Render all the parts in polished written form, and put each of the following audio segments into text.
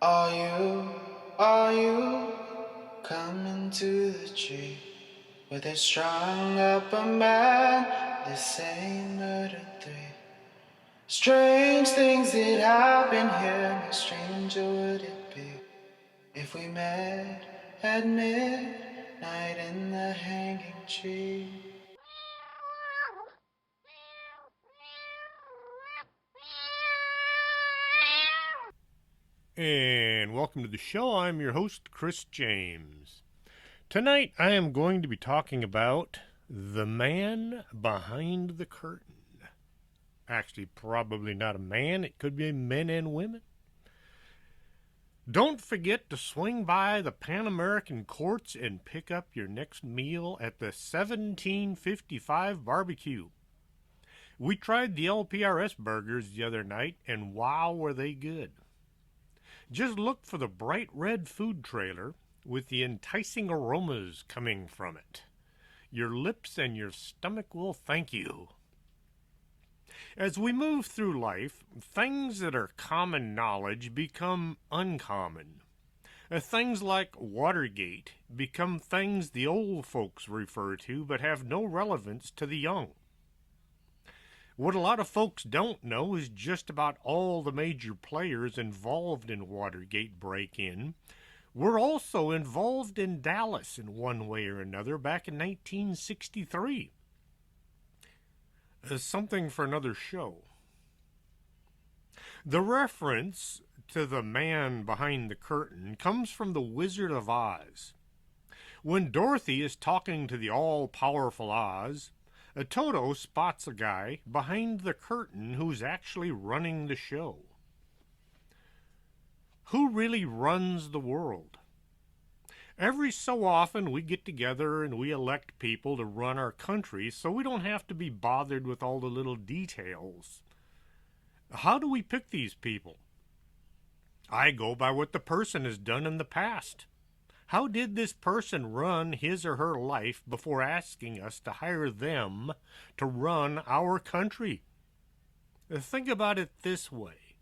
Are you coming to the tree where they strung up a man? They say murder three. Strange things that happen here. How stranger would it be if we met at midnight in the hanging tree? And welcome to the show. I'm your host, Chris James. Tonight I am going to be talking about the man behind the curtain. Actually, probably not a man, it could be men and women. Don't forget to swing by the Pan American Courts and pick up your next meal at the 1755 barbecue. We tried the LPRS burgers the other night, and wow, were they good. Just look for the bright red food trailer with the enticing aromas coming from it. Your lips and your stomach will thank you. As we move through life, things that are common knowledge become uncommon. Things like Watergate become things the old folks refer to but have no relevance to the young. What a lot of folks don't know is just about all the major players involved in Watergate break-in were also involved in Dallas in one way or another back in 1963. Something for another show. The reference to the man behind the curtain comes from the Wizard of Oz. When Dorothy is talking to the all-powerful Oz, Toto spots a guy behind the curtain who's actually running the show. Who really runs the world? Every so often we get together and we elect people to run our country so we don't have to be bothered with all the little details. How do we pick these people? I go by what the person has done in the past. How did this person run his or her life before asking us to hire them to run our country? Think about it this way.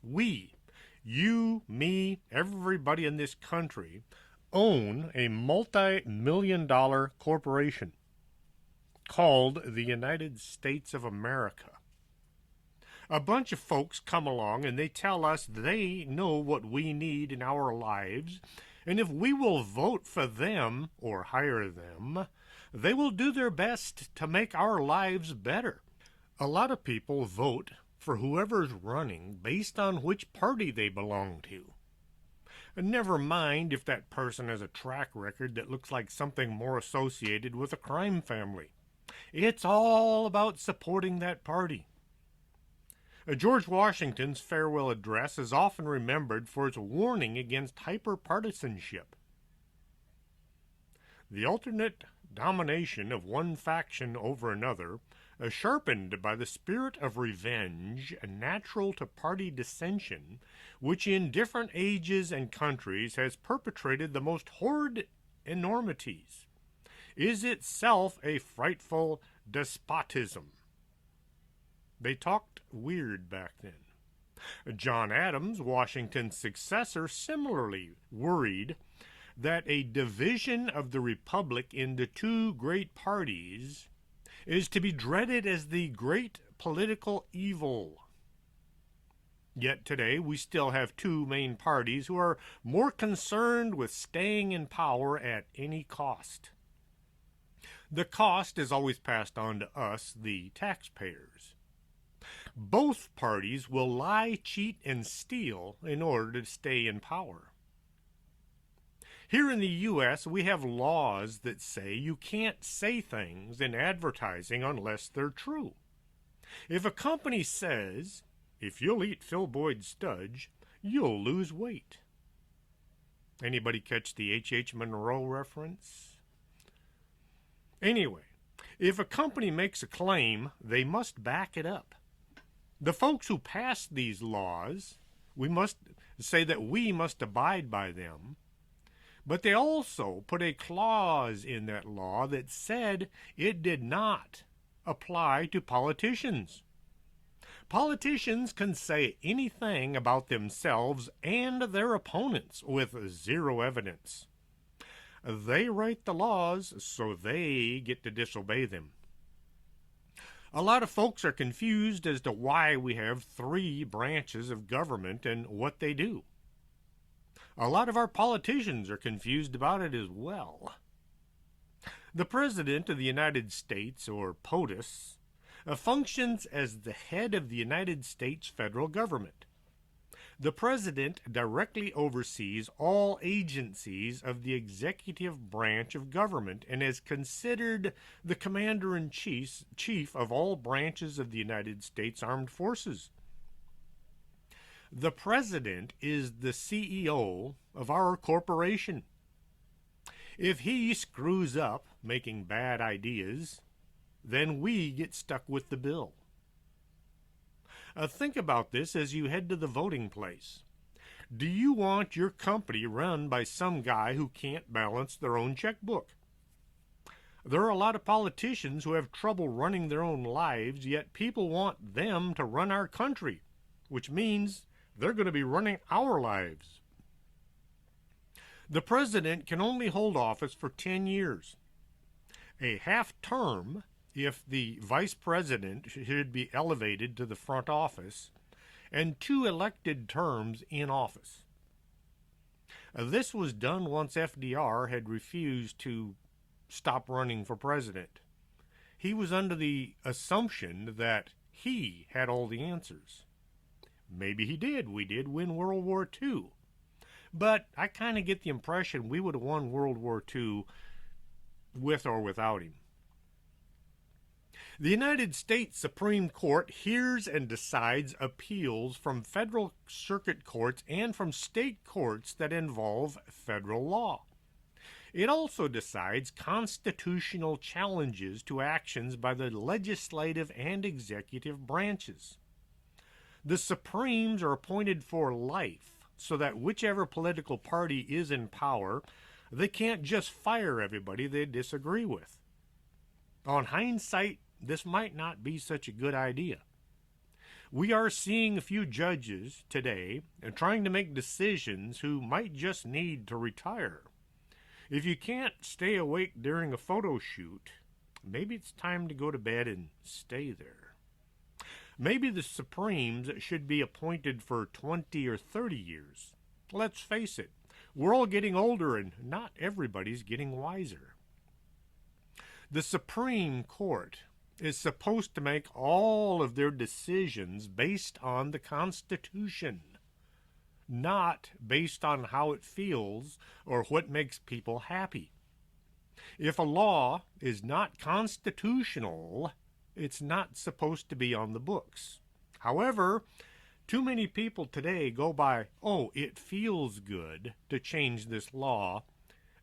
We, you, me, everybody in this country, own a multi-million-dollar corporation called the United States of America. A bunch of folks come along and they tell us they know what we need in our lives, and if we will vote for them or hire them, they will do their best to make our lives better. A lot of people vote for whoever's running based on which party they belong to. And never mind if that person has a track record that looks like something more associated with a crime family. It's all about supporting that party. George Washington's farewell address is often remembered for its warning against hyperpartisanship. The alternate domination of one faction over another, sharpened by the spirit of revenge natural to party dissension, which in different ages and countries has perpetrated the most horrid enormities, is itself a frightful despotism. They talked weird back then. John Adams, Washington's successor, similarly worried that a division of the republic into two great parties is to be dreaded as the great political evil. Yet today we still have two main parties who are more concerned with staying in power at any cost. The cost is always passed on to us, the taxpayers. Both parties will lie, cheat, and steal in order to stay in power. Here in the U.S., we have laws that say you can't say things in advertising unless they're true. If a company says, if you'll eat Phil Boyd's Studge, you'll lose weight. Anybody catch the H.H. Monroe reference? Anyway, if a company makes a claim, they must back it up. The folks who passed these laws, we must say that we must abide by them, but they also put a clause in that law that said it did not apply to politicians. Politicians can say anything about themselves and their opponents with zero evidence. They write the laws, so they get to disobey them. A lot of folks are confused as to why we have three branches of government and what they do. A lot of our politicians are confused about it as well. The President of the United States, or POTUS, functions as the head of the United States federal government. The President directly oversees all agencies of the executive branch of government and is considered the commander-in-chief of all branches of the United States Armed Forces. The President is the CEO of our corporation. If he screws up making bad ideas, then we get stuck with the bill. Think about this as you head to the voting place. Do you want your company run by some guy who can't balance their own checkbook? There are a lot of politicians who have trouble running their own lives, yet people want them to run our country, which means they're going to be running our lives. The president can only hold office for 10 years. A half term if the vice president should be elevated to the front office, and 2 elected terms in office. This was done once FDR had refused to stop running for president. He was under the assumption that he had all the answers. Maybe he did. We did win World War II. But I kind of get the impression we would have won World War II with or without him. The United States Supreme Court hears and decides appeals from federal circuit courts and from state courts that involve federal law. It also decides constitutional challenges to actions by the legislative and executive branches. The Supremes are appointed for life, so that whichever political party is in power, they can't just fire everybody they disagree with. On hindsight, this might not be such a good idea. We are seeing a few judges today trying to make decisions who might just need to retire. If you can't stay awake during a photo shoot, maybe it's time to go to bed and stay there. Maybe the Supremes should be appointed for 20 or 30 years. Let's face it, we're all getting older and not everybody's getting wiser. The Supreme Court is supposed to make all of their decisions based on the Constitution, not based on how it feels or what makes people happy. If a law is not constitutional, it's not supposed to be on the books. However, too many people today go by, oh, it feels good to change this law,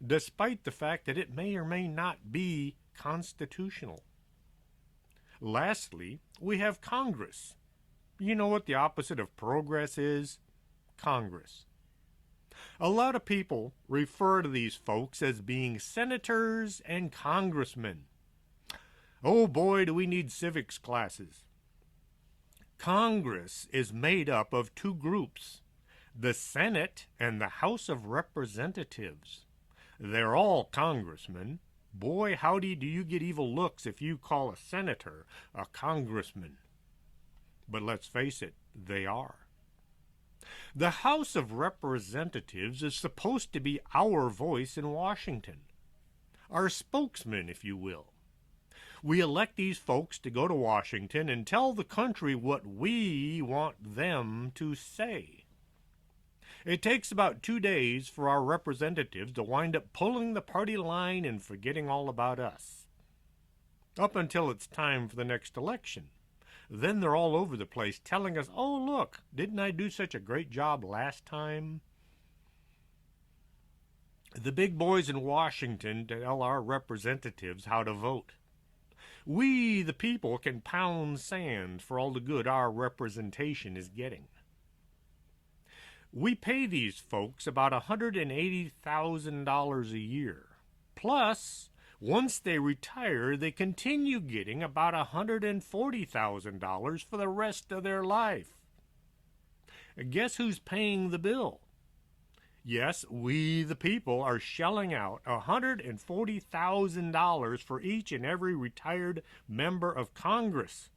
despite the fact that it may or may not be constitutional. Lastly, we have Congress. You know what the opposite of progress is? Congress. A lot of people refer to these folks as being senators and congressmen. Oh boy, do we need civics classes. Congress is made up of 2 groups, the Senate and the House of Representatives. They're all congressmen. Boy, howdy do you get evil looks if you call a senator a congressman. But let's face it, they are. The House of Representatives is supposed to be our voice in Washington, our spokesman, if you will. We elect these folks to go to Washington and tell the country what we want them to say. It takes about 2 days for our representatives to wind up pulling the party line and forgetting all about us. Up until it's time for the next election. Then they're all over the place telling us, oh, look, didn't I do such a great job last time? The big boys in Washington tell our representatives how to vote. We, the people, can pound sand for all the good our representation is getting. We pay these folks about $180,000 a year. Plus, Once they retire, they continue getting about $140,000 for the rest of their life. Guess who's paying the bill? Yes, we the people are shelling out $140,000 for each and every retired member of Congress.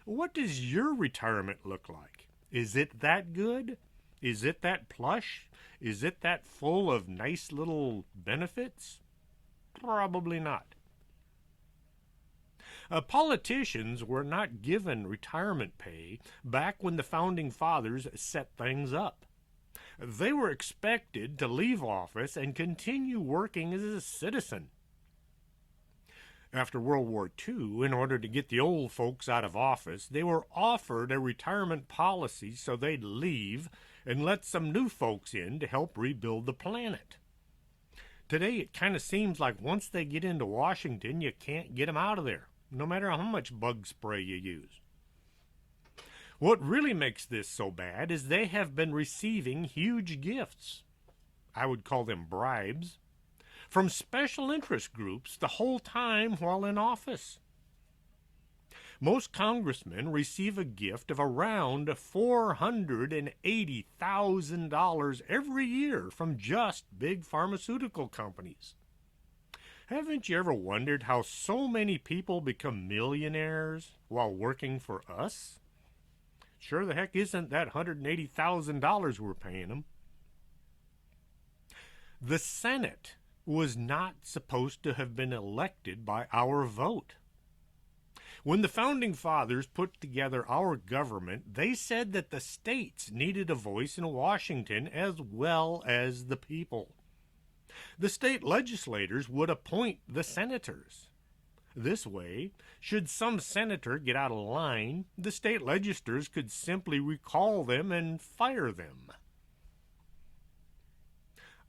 What does your retirement look like? Is it that good? Is it that plush? Is it that full of nice little benefits? Probably not. Politicians were not given retirement pay back when the Founding Fathers set things up. They were expected to leave office and continue working as a citizen. After World War II, in order to get the old folks out of office, they were offered a retirement policy so they'd leave and let some new folks in to help rebuild the planet. Today, it kind of seems like once they get into Washington, you can't get them out of there, no matter how much bug spray you use. What really makes this so bad is they have been receiving huge gifts, I would call them bribes, from special interest groups the whole time while in office. Most congressmen receive a gift of around $480,000 every year from just big pharmaceutical companies. Haven't you ever wondered how so many people become millionaires while working for us? Sure the heck isn't that $180,000 we're paying them. The Senate was not supposed to have been elected by our vote. When the Founding Fathers put together our government, they said that the states needed a voice in Washington as well as the people. The state legislators would appoint the senators. This way, should some senator get out of line, the state legislators could simply recall them and fire them.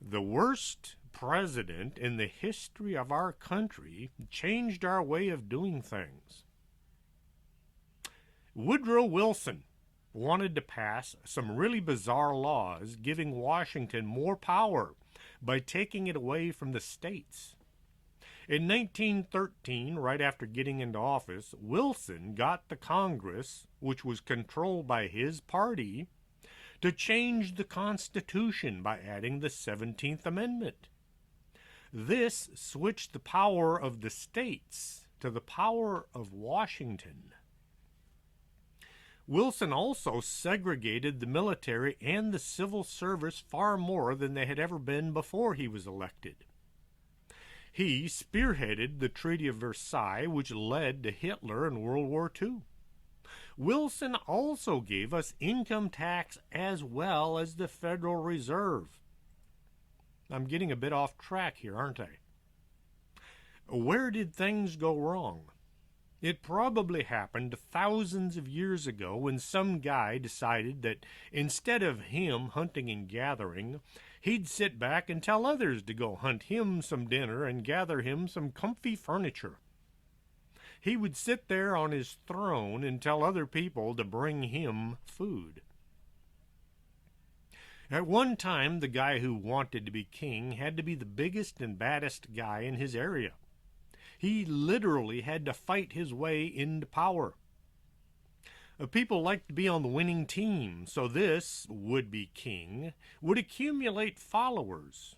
The worst president in the history of our country changed our way of doing things. Woodrow Wilson wanted to pass some really bizarre laws giving Washington more power by taking it away from the states. In 1913, right after getting into office, Wilson got the Congress, which was controlled by his party, to change the Constitution by adding the 17th Amendment. This switched the power of the states to the power of Washington. Wilson also segregated the military and the civil service far more than they had ever been before he was elected. He spearheaded the Treaty of Versailles, which led to Hitler in World War II. Wilson also gave us income tax as well as the Federal Reserve. I'm getting a bit off track here, aren't I? Where did things go wrong? It probably happened thousands of years ago when some guy decided that instead of him hunting and gathering, he'd sit back and tell others to go hunt him some dinner and gather him some comfy furniture. He would sit there on his throne and tell other people to bring him food. At one time, the guy who wanted to be king had to be the biggest and baddest guy in his area. He literally had to fight his way into power. People liked to be on the winning team, so this would-be king would accumulate followers.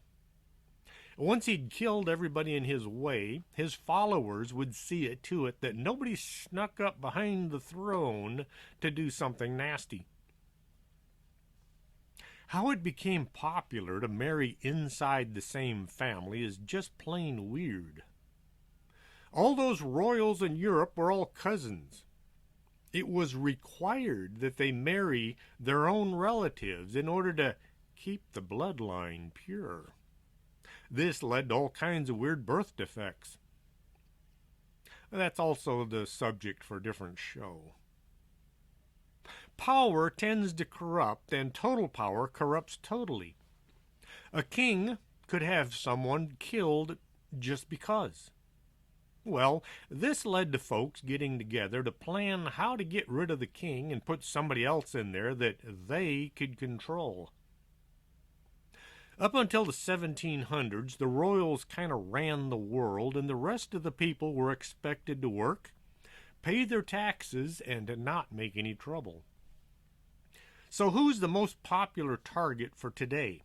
Once he'd killed everybody in his way, his followers would see it to it that nobody snuck up behind the throne to do something nasty. How it became popular to marry inside the same family is just plain weird. All those royals in Europe were all cousins. It was required that they marry their own relatives in order to keep the bloodline pure. This led to all kinds of weird birth defects. That's also the subject for a different show. Power tends to corrupt, and total power corrupts totally. A king could have someone killed just because. Well, this led to folks getting together to plan how to get rid of the king and put somebody else in there that they could control. Up until the 1700s, the royals kind of ran the world, and the rest of the people were expected to work, pay their taxes, and to not make any trouble. So who's the most popular target for today?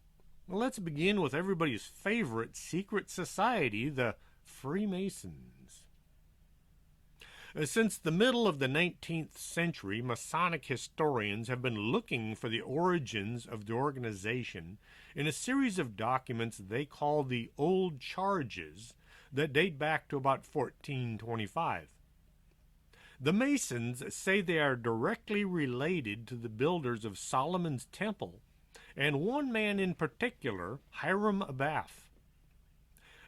Well, let's begin with everybody's favorite secret society, the Freemasons. Since the middle of the 19th century, Masonic historians have been looking for the origins of the organization in a series of documents they call the Old Charges that date back to about 1425. The Masons say they are directly related to the builders of Solomon's Temple, and one man in particular, Hiram Abath.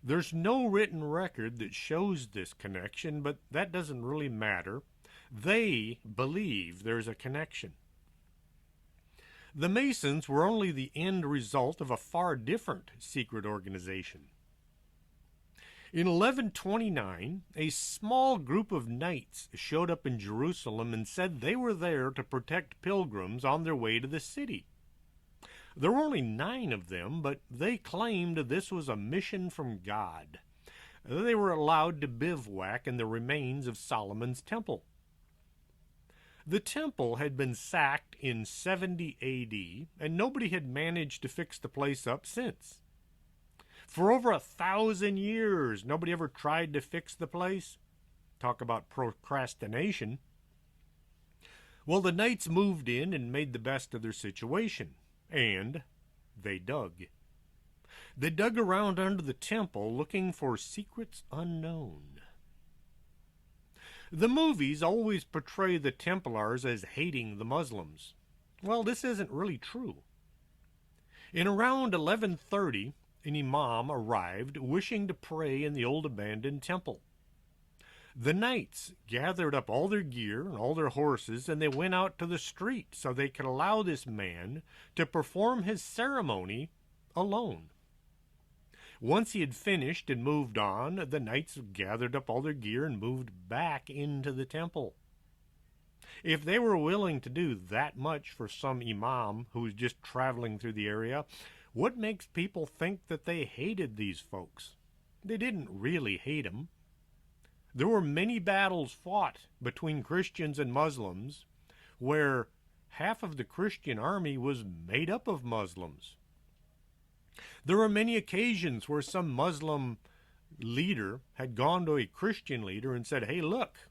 There's no written record that shows this connection, but that doesn't really matter. They believe there's a connection. The Masons were only the end result of a far different secret organization. In 1129, a small group of knights showed up in Jerusalem and said they were there to protect pilgrims on their way to the city. There were only 9 of them, but they claimed this was a mission from God. They were allowed to bivouac in the remains of Solomon's Temple. The temple had been sacked in 70 A.D., and nobody had managed to fix the place up since. For over 1,000 years, nobody ever tried to fix the place. Talk about procrastination. Well, the knights moved in and made the best of their situation. And they dug. They dug around under the temple looking for secrets unknown. The movies always portray the Templars as hating the Muslims. Well, this isn't really true. In around 1130, an imam arrived wishing to pray in the old abandoned temple. The knights gathered up all their gear and all their horses, and they went out to the street so they could allow this man to perform his ceremony alone. Once he had finished and moved on, the knights gathered up all their gear and moved back into the temple. If they were willing to do that much for some imam who was just traveling through the area, what makes people think that they hated these folks? They didn't really hate them. There were many battles fought between Christians and Muslims where half of the Christian army was made up of Muslims. There were many occasions where some Muslim leader had gone to a Christian leader and said, "Hey, look,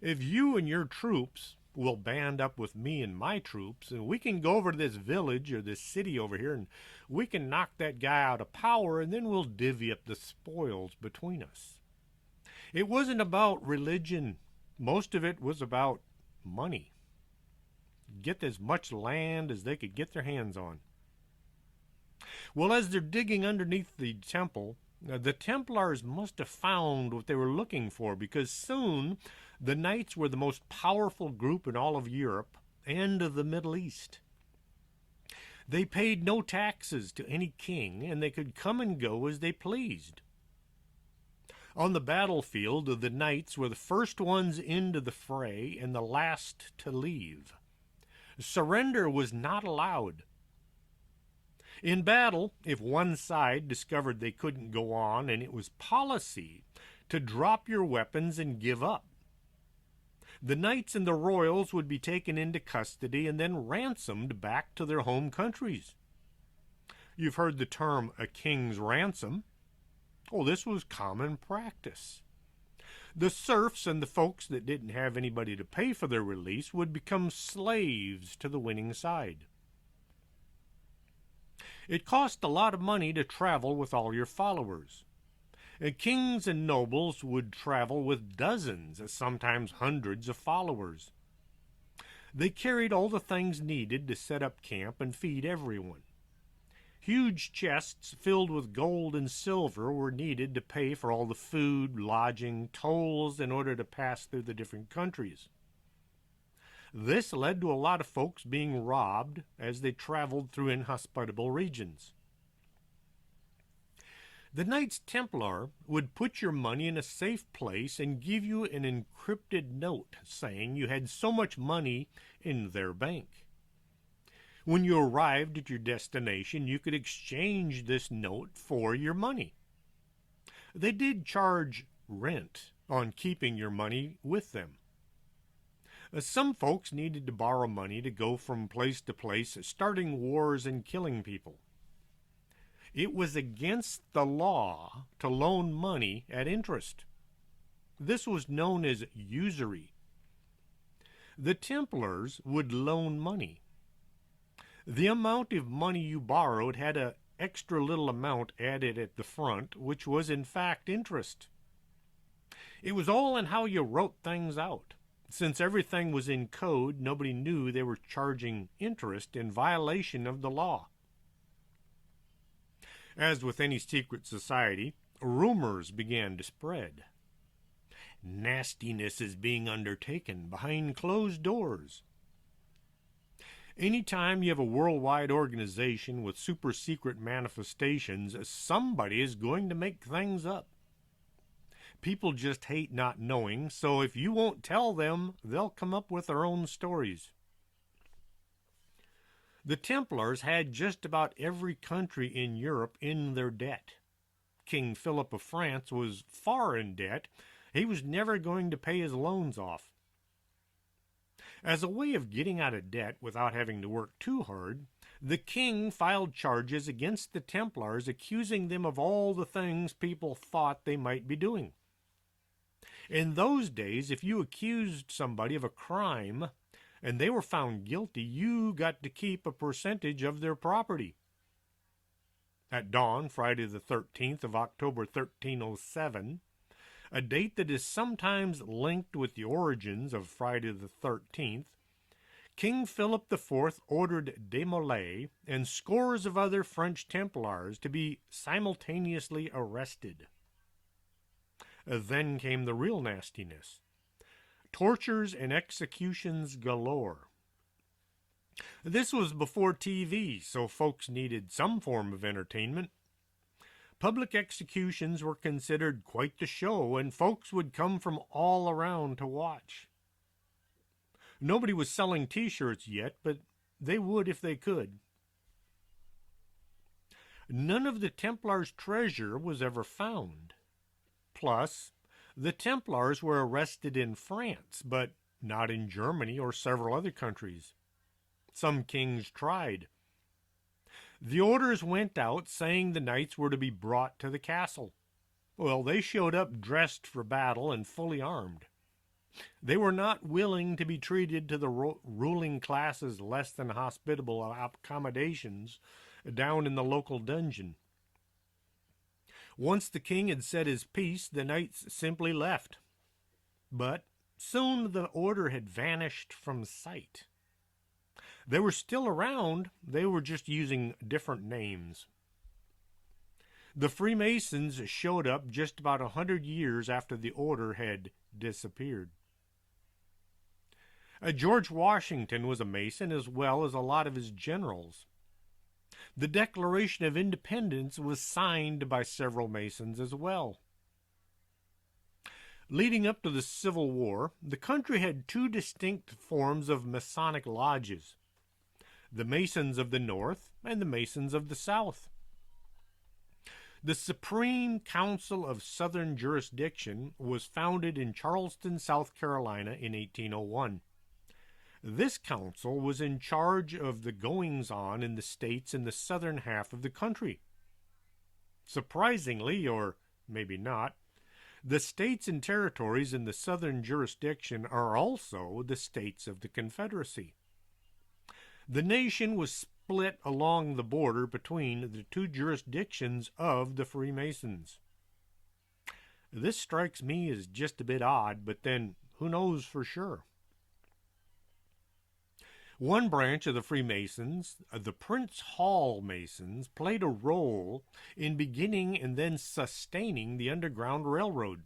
if you and your troops will band up with me and my troops, and we can go over to this village or this city over here, and we can knock that guy out of power, and then we'll divvy up the spoils between us." It wasn't about religion. Most of it was about money. Get as much land as they could get their hands on. Well, as they're digging underneath the temple, the Templars must have found what they were looking for, because soon the knights were the most powerful group in all of Europe and the Middle East. They paid no taxes to any king, and they could come and go as they pleased. On the battlefield, the knights were the first ones into the fray and the last to leave. Surrender was not allowed. In battle, if one side discovered they couldn't go on, and it was policy to drop your weapons and give up. The knights and the royals would be taken into custody and then ransomed back to their home countries. You've heard the term a king's ransom. Oh, this was common practice. The serfs and the folks that didn't have anybody to pay for their release would become slaves to the winning side. It cost a lot of money to travel with all your followers. Kings and nobles would travel with dozens, sometimes hundreds of followers. They carried all the things needed to set up camp and feed everyone. Huge chests filled with gold and silver were needed to pay for all the food, lodging, tolls in order to pass through the different countries. This led to a lot of folks being robbed as they traveled through inhospitable regions. The Knights Templar would put your money in a safe place and give you an encrypted note saying you had so much money in their bank. When you arrived at your destination, you could exchange this note for your money. They did charge rent on keeping your money with them. Some folks needed to borrow money to go from place to place, starting wars and killing people. It was against the law to loan money at interest. This was known as usury. The Templars would loan money. The amount of money you borrowed had an extra little amount added at the front, which was in fact interest. It was all in how you wrote things out. Since everything was in code, nobody knew they were charging interest in violation of the law. As with any secret society, rumors began to spread. Nastiness is being undertaken behind closed doors. Anytime you have a worldwide organization with super secret manifestations, somebody is going to make things up. People just hate not knowing, so if you won't tell them, they'll come up with their own stories. The Templars had just about every country in Europe in their debt. King Philip of France was far in debt. He was never going to pay his loans off. As a way of getting out of debt without having to work too hard, the king filed charges against the Templars, accusing them of all the things people thought they might be doing. In those days, if you accused somebody of a crime and they were found guilty, you got to keep a percentage of their property. At dawn, Friday the 13th of October 1307, a date that is sometimes linked with the origins of Friday the 13th, King Philip IV ordered Desmoulins and scores of other French Templars to be simultaneously arrested. Then came the real nastiness. Tortures and executions galore. This was before TV, so folks needed some form of entertainment. Public executions were considered quite the show, and folks would come from all around to watch. Nobody was selling T-shirts yet, but they would if they could. None of the Templars' treasure was ever found. Plus, the Templars were arrested in France, but not in Germany or several other countries. Some kings tried. The orders went out saying the knights were to be brought to the castle. Well, they showed up dressed for battle and fully armed. They were not willing to be treated to the ruling class's less than hospitable accommodations down in the local dungeon. Once the king had said his piece, the knights simply left. But soon the order had vanished from sight. They were still around, they were just using different names. The Freemasons showed up just about 100 years after the order had disappeared. George Washington was a Mason as well as a lot of his generals. The Declaration of Independence was signed by several Masons as well. Leading up to the Civil War, the country had two distinct forms of Masonic lodges: the Masons of the North and the Masons of the South. The Supreme Council of Southern Jurisdiction was founded in Charleston, South Carolina in 1801. This council was in charge of the goings-on in the states in the southern half of the country. Surprisingly, or maybe not, the states and territories in the southern jurisdiction are also the states of the Confederacy. The nation was split along the border between the two jurisdictions of the Freemasons. This strikes me as just a bit odd, but then who knows for sure? One branch of the Freemasons, the Prince Hall Masons, played a role in beginning and then sustaining the Underground Railroad.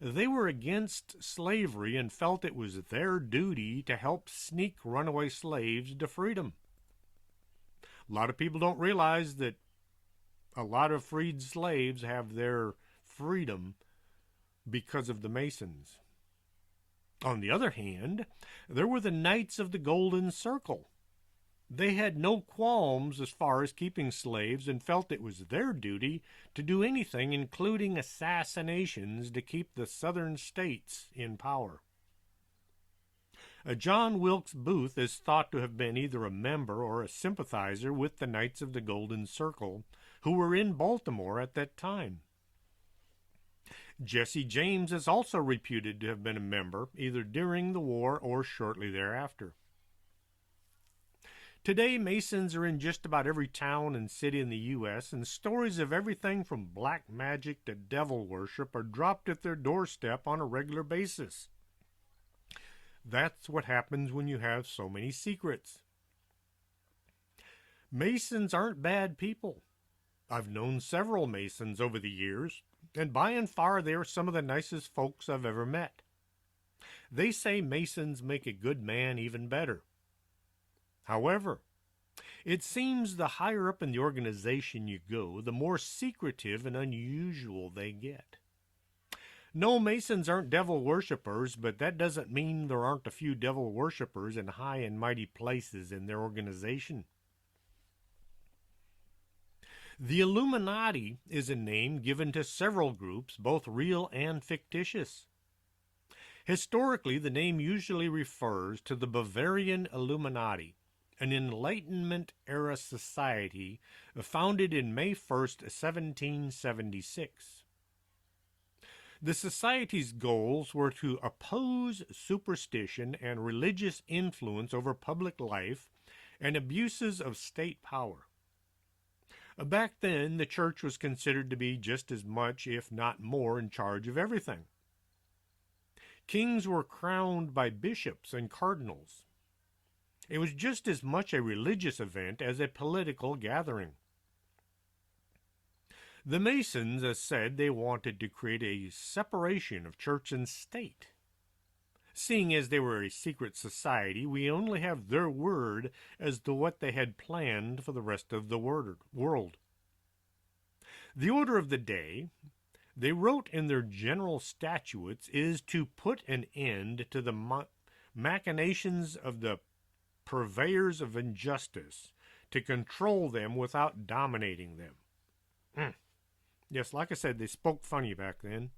They were against slavery and felt it was their duty to help sneak runaway slaves to freedom. A lot of people don't realize that a lot of freed slaves have their freedom because of the Masons. On the other hand, there were the Knights of the Golden Circle. They had no qualms as far as keeping slaves and felt it was their duty to do anything, including assassinations, to keep the southern states in power. John Wilkes Booth is thought to have been either a member or a sympathizer with the Knights of the Golden Circle, who were in Baltimore at that time. Jesse James is also reputed to have been a member, either during the war or shortly thereafter. Today, Masons are in just about every town and city in the U.S., and stories of everything from black magic to devil worship are dropped at their doorstep on a regular basis. That's what happens when you have so many secrets. Masons aren't bad people. I've known several Masons over the years, and by and far they are some of the nicest folks I've ever met. They say Masons make a good man even better. However, it seems the higher up in the organization you go, the more secretive and unusual they get. No, Masons aren't devil worshippers, but that doesn't mean there aren't a few devil worshippers in high and mighty places in their organization. The Illuminati is a name given to several groups, both real and fictitious. Historically, the name usually refers to the Bavarian Illuminati, an Enlightenment-era society founded in May 1st, 1776. The society's goals were to oppose superstition and religious influence over public life and abuses of state power. Back then, the church was considered to be just as much, if not more, in charge of everything. Kings were crowned by bishops and cardinals. It was just as much a religious event as a political gathering. The Masons said they wanted to create a separation of church and state. Seeing as they were a secret society, we only have their word as to what they had planned for the rest of the world. The order of the day, they wrote in their general statutes, is to put an end to the machinations of the purveyors of injustice, to control them without dominating them. Yes, like I said, they spoke funny back then.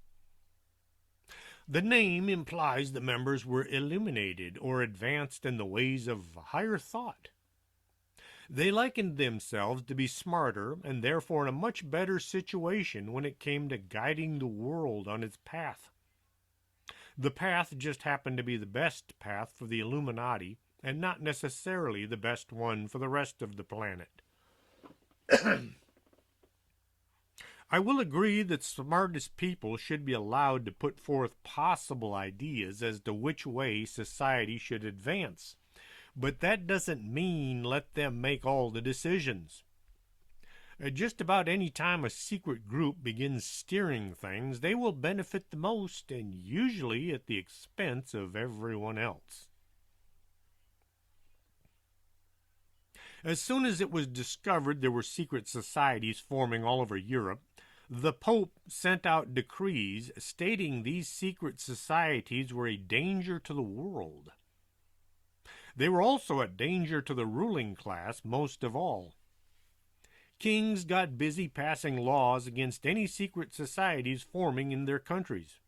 The name implies the members were illuminated or advanced in the ways of higher thought. They likened themselves to be smarter and therefore in a much better situation when it came to guiding the world on its path. The path just happened to be the best path for the Illuminati and not necessarily the best one for the rest of the planet. I will agree that smartest people should be allowed to put forth possible ideas as to which way society should advance, but that doesn't mean let them make all the decisions. Just about any time a secret group begins steering things, they will benefit the most, and usually at the expense of everyone else. As soon as it was discovered there were secret societies forming all over Europe, the Pope sent out decrees stating these secret societies were a danger to the world. They were also a danger to the ruling class most of all. Kings got busy passing laws against any secret societies forming in their countries.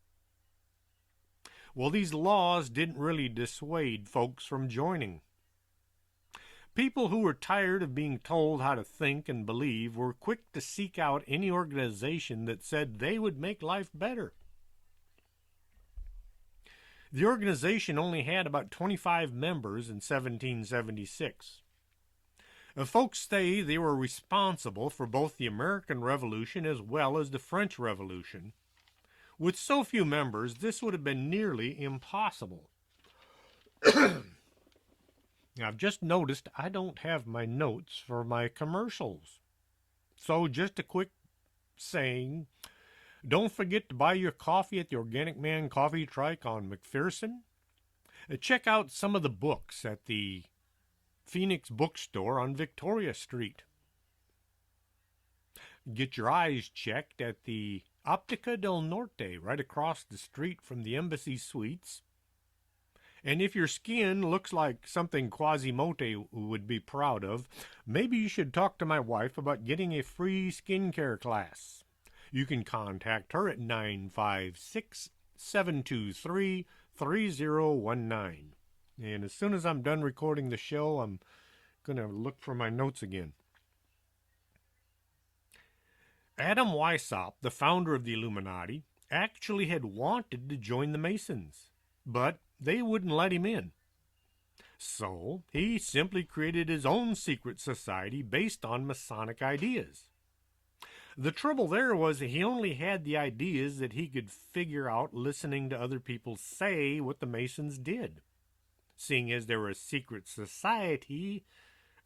Well, these laws didn't really dissuade folks from joining. People who were tired of being told how to think and believe were quick to seek out any organization that said they would make life better. The organization only had about 25 members in 1776. Folks say they were responsible for both the American Revolution as well as the French Revolution. With so few members, this would have been nearly impossible. Now, I've just noticed I don't have my notes for my commercials. So just a quick saying, don't forget to buy your coffee at the Organic Man Coffee Trike on McPherson. Check out some of the books at the Phoenix Bookstore on Victoria Street. Get your eyes checked at the Optica del Norte right across the street from the Embassy Suites. And if your skin looks like something Quasimodo would be proud of, maybe you should talk to my wife about getting a free skincare class. You can contact her at 956-723-3019. And as soon as I'm done recording the show, I'm going to look for my notes again. Adam Weishaupt, the founder of the Illuminati, actually had wanted to join the Masons, but they wouldn't let him in. So he simply created his own secret society based on Masonic ideas. The trouble there was he only had the ideas that he could figure out listening to other people say what the Masons did. Seeing as they were a secret society,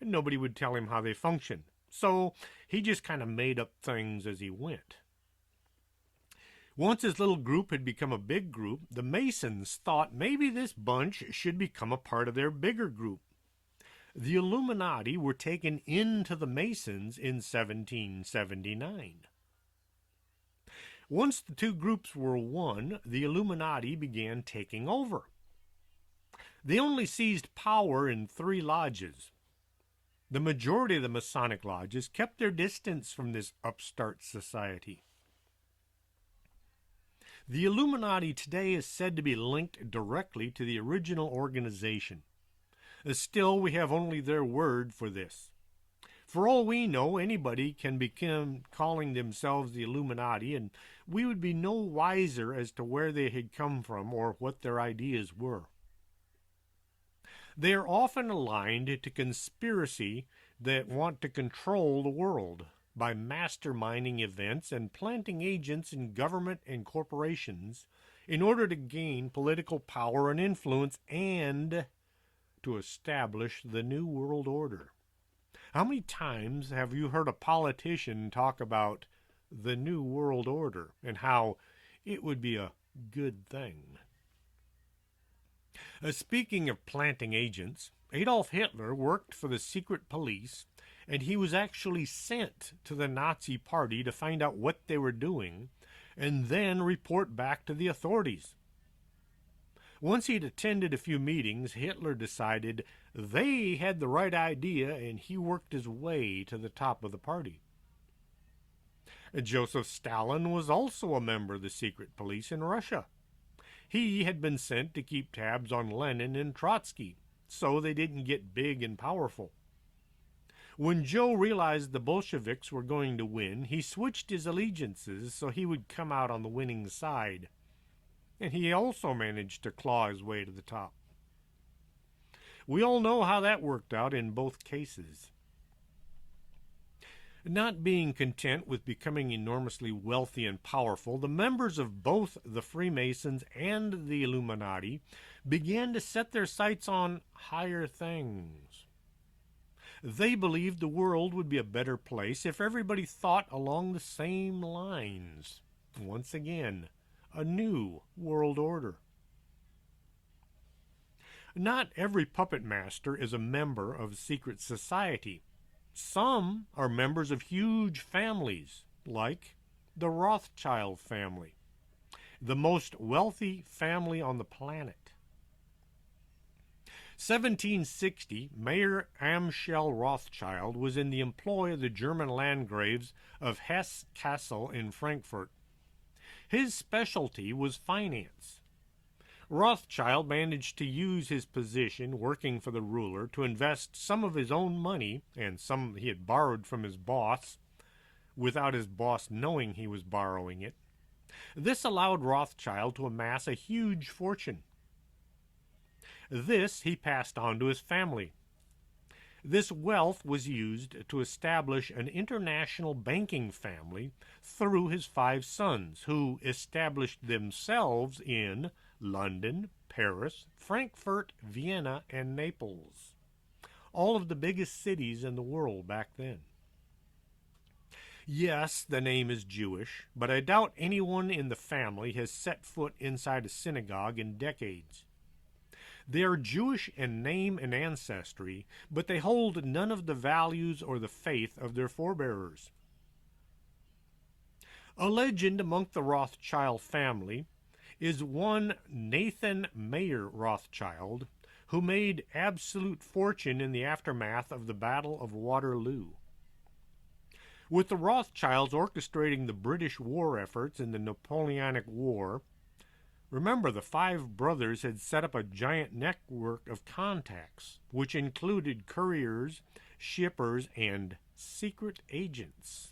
nobody would tell him how they functioned. So he just kind of made up things as he went. Once his little group had become a big group, the Masons thought maybe this bunch should become a part of their bigger group. The Illuminati were taken into the Masons in 1779. Once the two groups were one, the Illuminati began taking over. They only seized power in 3 lodges. The majority of the Masonic lodges kept their distance from this upstart society. The Illuminati today is said to be linked directly to the original organization. Still, we have only their word for this. For all we know, anybody can begin calling themselves the Illuminati, and we would be no wiser as to where they had come from or what their ideas were. They are often aligned to conspiracy that want to control the world by masterminding events and planting agents in government and corporations in order to gain political power and influence and to establish the New World Order. How many times have you heard a politician talk about the New World Order and how it would be a good thing? Speaking of planting agents, Adolf Hitler worked for the secret police, and he was actually sent to the Nazi Party to find out what they were doing and then report back to the authorities. Once he'd attended a few meetings, Hitler decided they had the right idea, and he worked his way to the top of the party. Joseph Stalin was also a member of the secret police in Russia. He had been sent to keep tabs on Lenin and Trotsky, so they didn't get big and powerful. When Joe realized the Bolsheviks were going to win, he switched his allegiances so he would come out on the winning side. And he also managed to claw his way to the top. We all know how that worked out in both cases. Not being content with becoming enormously wealthy and powerful, the members of both the Freemasons and the Illuminati began to set their sights on higher things. They believed the world would be a better place if everybody thought along the same lines. Once again, a new world order. Not every puppet master is a member of a secret society. Some are members of huge families, like the Rothschild family, the most wealthy family on the planet. 1760, Mayor Amschel Rothschild was in the employ of the German Landgraves of Hesse-Kassel in Frankfurt. His specialty was finance. Rothschild managed to use his position working for the ruler to invest some of his own money and some he had borrowed from his boss without his boss knowing he was borrowing it. This allowed Rothschild to amass a huge fortune. This he passed on to his family. This wealth was used to establish an international banking family through his 5 sons, who established themselves in London, Paris, Frankfurt, Vienna, and Naples, all of the biggest cities in the world back then. Yes, the name is Jewish, but I doubt anyone in the family has set foot inside a synagogue in decades. They are Jewish in name and ancestry, but they hold none of the values or the faith of their forebearers. A legend among the Rothschild family is one Nathan Mayer Rothschild, who made absolute fortune in the aftermath of the Battle of Waterloo. With the Rothschilds orchestrating the British war efforts in the Napoleonic War, remember the five brothers had set up a giant network of contacts, which included couriers, shippers, and secret agents.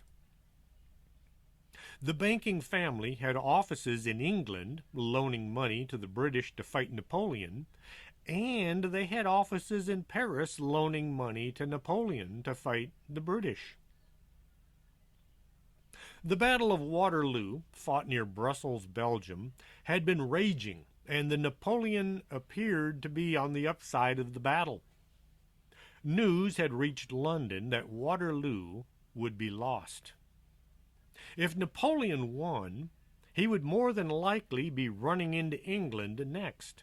The banking family had offices in England, loaning money to the British to fight Napoleon, and they had offices in Paris loaning money to Napoleon to fight the British. The Battle of Waterloo, fought near Brussels, Belgium, had been raging, and the Napoleon appeared to be on the upside of the battle. News had reached London that Waterloo would be lost. If Napoleon won, he would more than likely be running into England next.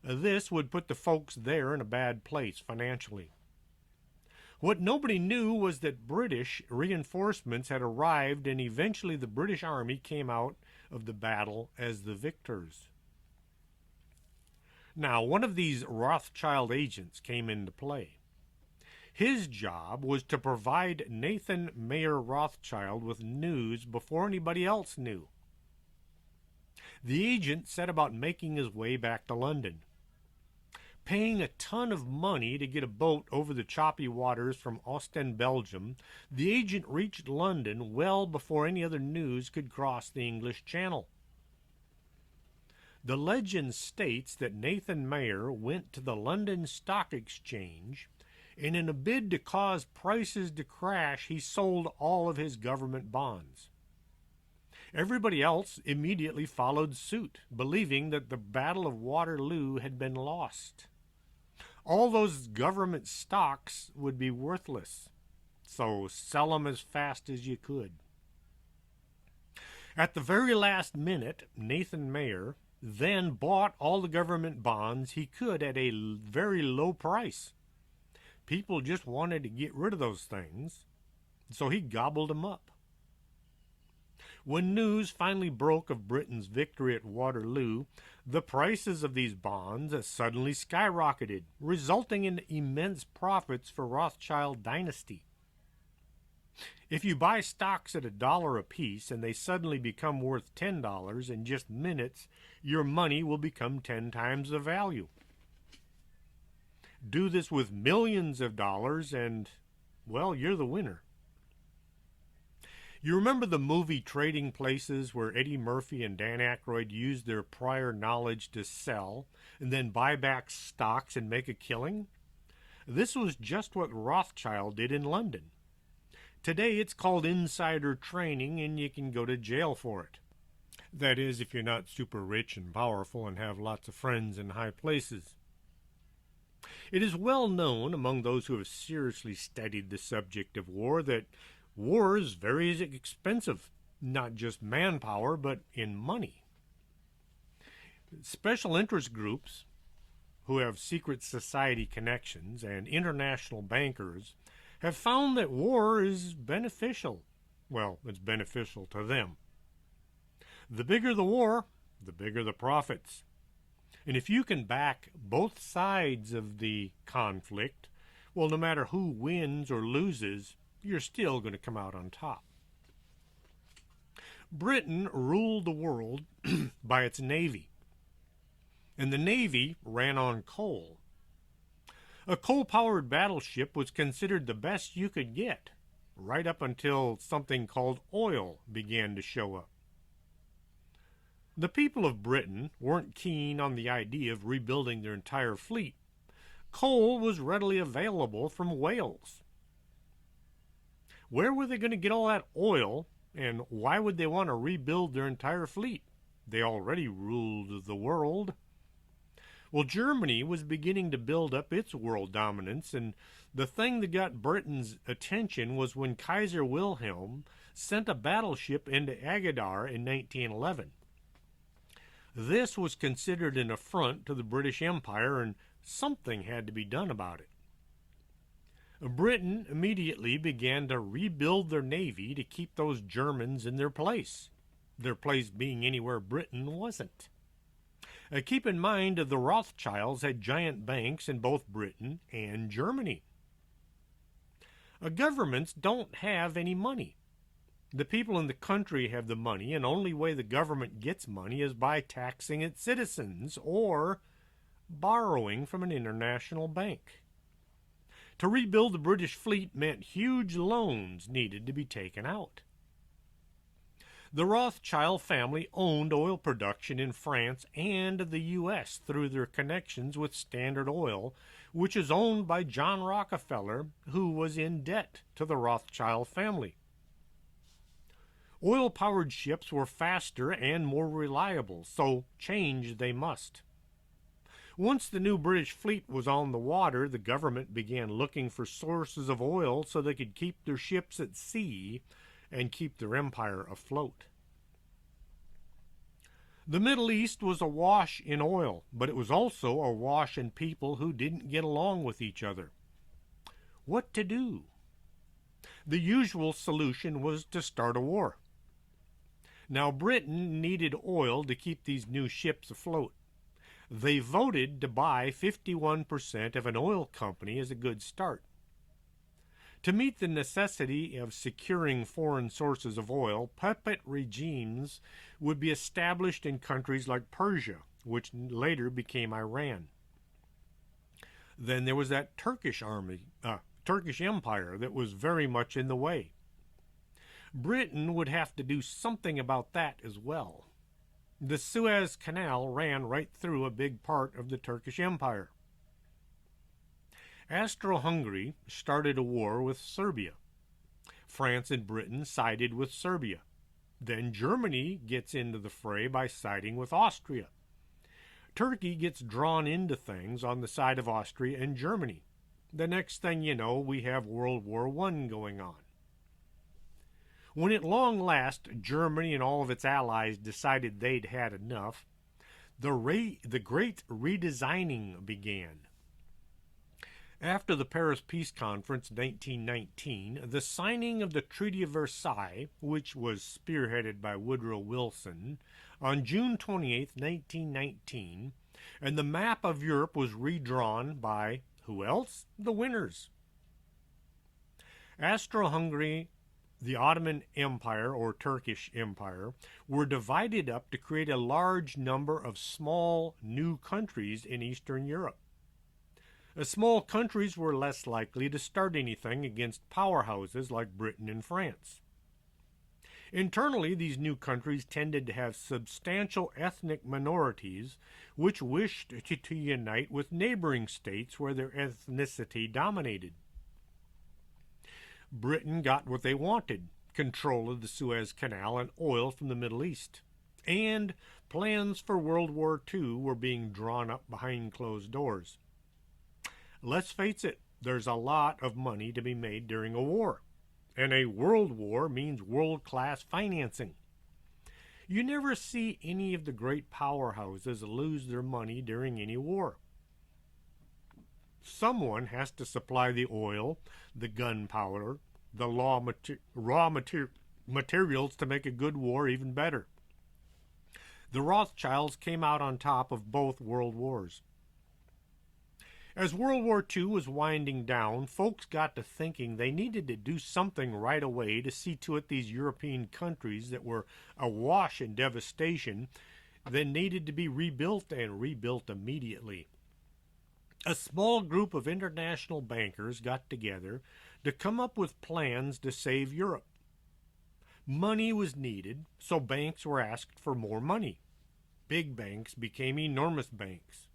This would put the folks there in a bad place financially. What nobody knew was that British reinforcements had arrived, and eventually the British Army came out of the battle as the victors. Now, one of these Rothschild agents came into play. His job was to provide Nathan Mayer Rothschild with news before anybody else knew. The agent set about making his way back to London. Paying a ton of money to get a boat over the choppy waters from Ostend, Belgium, the agent reached London well before any other news could cross the English Channel. The legend states that Nathan Mayer went to the London Stock Exchange, and in a bid to cause prices to crash, he sold all of his government bonds. Everybody else immediately followed suit, believing that the Battle of Waterloo had been lost. All those government stocks would be worthless, so sell them as fast as you could. At the very last minute, Nathan Mayer then bought all the government bonds he could at a very low price. People just wanted to get rid of those things, so he gobbled them up. When news finally broke of Britain's victory at Waterloo, the prices of these bonds suddenly skyrocketed, resulting in immense profits for Rothschild dynasty. If you buy stocks at $1 a piece and they suddenly become worth $10 in just minutes, your money will become 10 times the value. Do this with millions of dollars and, well, you're the winner. You remember the movie Trading Places, where Eddie Murphy and Dan Aykroyd used their prior knowledge to sell and then buy back stocks and make a killing? This was just what Rothschild did in London. Today it's called insider trading, and you can go to jail for it. That is, if you're not super rich and powerful and have lots of friends in high places. It is well known among those who have seriously studied the subject of war that war is very expensive, not just manpower, but in money. Special interest groups who have secret society connections and international bankers have found that war is beneficial. Well, it's beneficial to them. The bigger the war, the bigger the profits. And if you can back both sides of the conflict, well, no matter who wins or loses, you're still going to come out on top. Britain ruled the world by its navy, and the navy ran on coal. A coal-powered battleship was considered the best you could get, right up until something called oil began to show up. The people of Britain weren't keen on the idea of rebuilding their entire fleet. Coal was readily available from Wales. Where were they going to get all that oil, and why would they want to rebuild their entire fleet? They already ruled the world. Well, Germany was beginning to build up its world dominance, and the thing that got Britain's attention was when Kaiser Wilhelm sent a battleship into Agadir in 1911. This was considered an affront to the British Empire, and something had to be done about it. Britain immediately began to rebuild their navy to keep those Germans in their place. their place being anywhere Britain wasn't. Keep in mind the Rothschilds had giant banks in both Britain and Germany. Governments don't have any money. The people in the country have the money, and the only way the government gets money is by taxing its citizens or borrowing from an international bank. To rebuild the British fleet meant huge loans needed to be taken out. The Rothschild family owned oil production in France and the U.S. through their connections with Standard Oil, which is owned by John Rockefeller, who was in debt to the Rothschild family. Oil-powered ships were faster and more reliable, so change they must. Once the new British fleet was on the water, the government began looking for sources of oil so they could keep their ships at sea and keep their empire afloat. The Middle East was awash in oil, but it was also awash in people who didn't get along with each other. What to do? The usual solution was to start a war. Now, Britain needed oil to keep these new ships afloat. They voted to buy 51% of an oil company as a good start. To meet the necessity of securing foreign sources of oil, puppet regimes would be established in countries like Persia, which later became Iran. Then there was that Turkish Empire that was very much in the way. Britain would have to do something about that as well. The Suez Canal ran right through a big part of the Turkish Empire. Austro-Hungary started a war with Serbia. France and Britain sided with Serbia. Then Germany gets into the fray by siding with Austria. Turkey gets drawn into things on the side of Austria and Germany. The next thing you know, we have World War I going on. When at long last Germany and all of its allies decided they'd had enough, the great redesigning began. After the Paris Peace Conference in 1919, the signing of the Treaty of Versailles, which was spearheaded by Woodrow Wilson, on June 28, 1919, and the map of Europe was redrawn by, who else? The winners. Austro-Hungary, the Ottoman Empire, or Turkish Empire, were divided up to create a large number of small new countries in Eastern Europe. Small countries were less likely to start anything against powerhouses like Britain and France. Internally, these new countries tended to have substantial ethnic minorities which wished to unite with neighboring states where their ethnicity dominated. Britain got what they wanted, control of the Suez Canal and oil from the Middle East. And plans for World War II were being drawn up behind closed doors. Let's face it, there's a lot of money to be made during a war. And a world war means world-class financing. You never see any of the great powerhouses lose their money during any war. Someone has to supply the oil, the gunpowder, the raw materials to make a good war even better. The Rothschilds came out on top of both world wars. As World War II was winding down, folks got to thinking they needed to do something right away to see to it these European countries that were awash in devastation then needed to be rebuilt and rebuilt immediately. A small group of international bankers got together to come up with plans to save Europe. Money was needed, so banks were asked for more money. Big banks became enormous banks.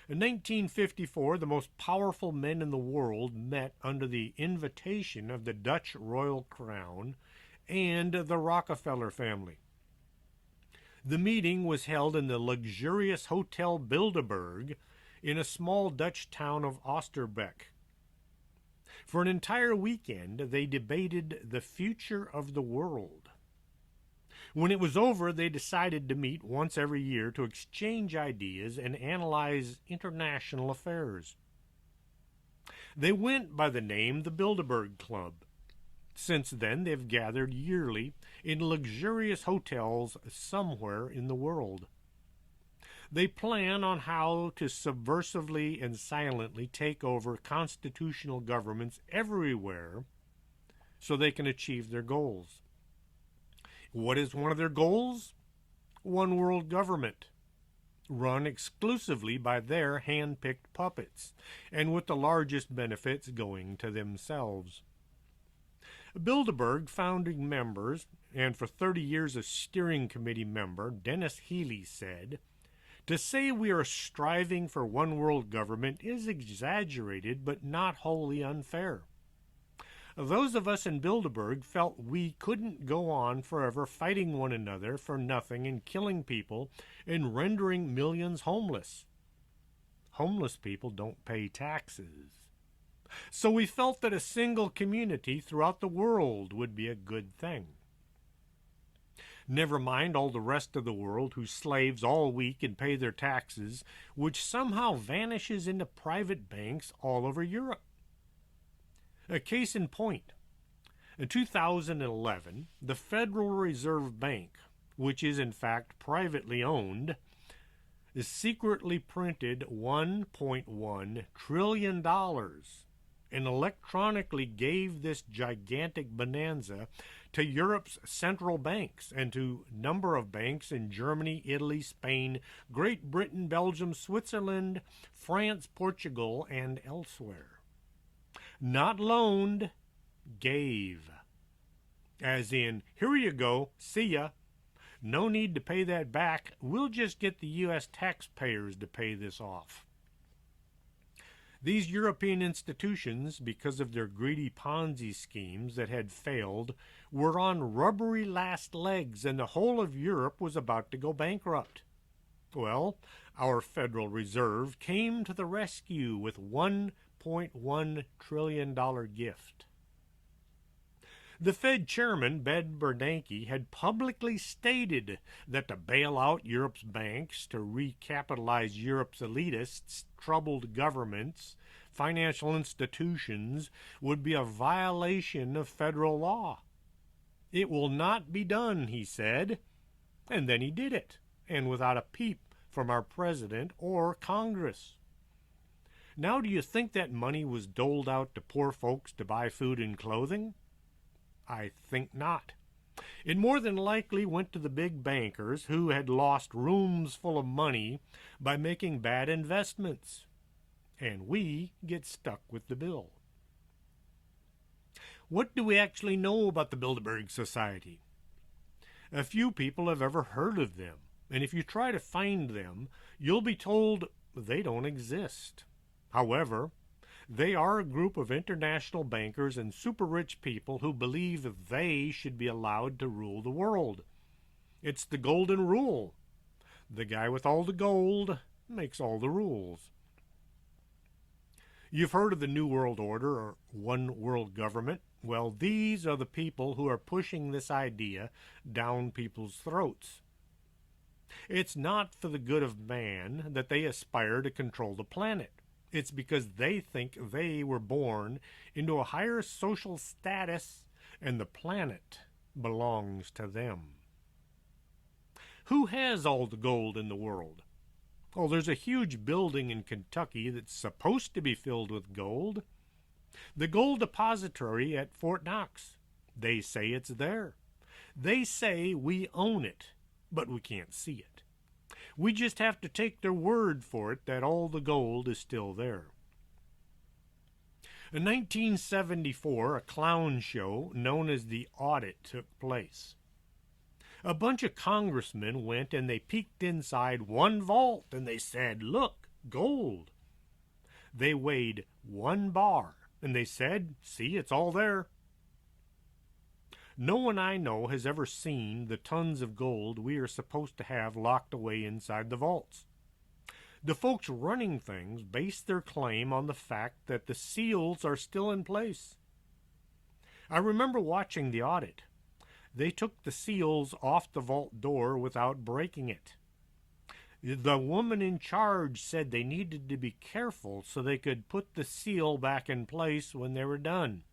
In 1954, the most powerful men in the world met under the invitation of the Dutch royal crown and the Rockefeller family. The meeting was held in the luxurious Hotel Bilderberg in a small Dutch town of Oosterbeek. For an entire weekend, they debated the future of the world. When it was over, they decided to meet once every year to exchange ideas and analyze international affairs. They went by the name the Bilderberg Club. Since then, they've gathered yearly in luxurious hotels somewhere in the world. They plan on how to subversively and silently take over constitutional governments everywhere so they can achieve their goals. What is one of their goals? One world government, run exclusively by their hand-picked puppets, and with the largest benefits going to themselves. Bilderberg founding members, and for 30 years a steering committee member, Dennis Healy said, "To say we are striving for one world government is exaggerated but not wholly unfair. Those of us in Bilderberg felt we couldn't go on forever fighting one another for nothing and killing people and rendering millions homeless. Homeless people don't pay taxes. So we felt that a single community throughout the world would be a good thing. Never mind all the rest of the world who slaves all week and pay their taxes, which somehow vanishes into private banks all over Europe. A case in point, in 2011, the Federal Reserve Bank, which is in fact privately owned, secretly printed $1.1 trillion and electronically gave this gigantic bonanza to Europe's central banks and to a number of banks in Germany, Italy, Spain, Great Britain, Belgium, Switzerland, France, Portugal, and elsewhere. Not loaned, gave. As in, here you go, see ya. No need to pay that back. We'll just get the U.S. taxpayers to pay this off. These European institutions, because of their greedy Ponzi schemes that had failed, were on rubbery last legs, and the whole of Europe was about to go bankrupt. Well, our Federal Reserve came to the rescue with $1.1 trillion gift. The Fed chairman, Ben Bernanke, had publicly stated that to bail out Europe's banks, to recapitalize Europe's elitists, troubled governments, financial institutions, would be a violation of federal law. It will not be done, he said, and then he did it, and without a peep from our president or Congress. Now, do you think that money was doled out to poor folks to buy food and clothing? I think not. It more than likely went to the big bankers who had lost rooms full of money by making bad investments. And we get stuck with the bill. What do we actually know about the Bilderberg Society? A few people have ever heard of them, and if you try to find them, you'll be told they don't exist. However, they are a group of international bankers and super-rich people who believe they should be allowed to rule the world. It's the golden rule. The guy with all the gold makes all the rules. You've heard of the New World Order or One World Government. Well, these are the people who are pushing this idea down people's throats. It's not for the good of man that they aspire to control the planet. It's because they think they were born into a higher social status and the planet belongs to them. Who has all the gold in the world? Oh, there's a huge building in Kentucky that's supposed to be filled with gold. The gold depository at Fort Knox. They say it's there. They say we own it, but we can't see it. We just have to take their word for it that all the gold is still there. In 1974, a clown show known as the Audit took place. A bunch of congressmen went and they peeked inside one vault and they said, "Look, gold." They weighed 1 bar and they said, "See, it's all there." No one I know has ever seen the tons of gold we are supposed to have locked away inside the vaults. The folks running things base their claim on the fact that the seals are still in place. I remember watching the audit. They took the seals off the vault door without breaking it. The woman in charge said they needed to be careful so they could put the seal back in place when they were done.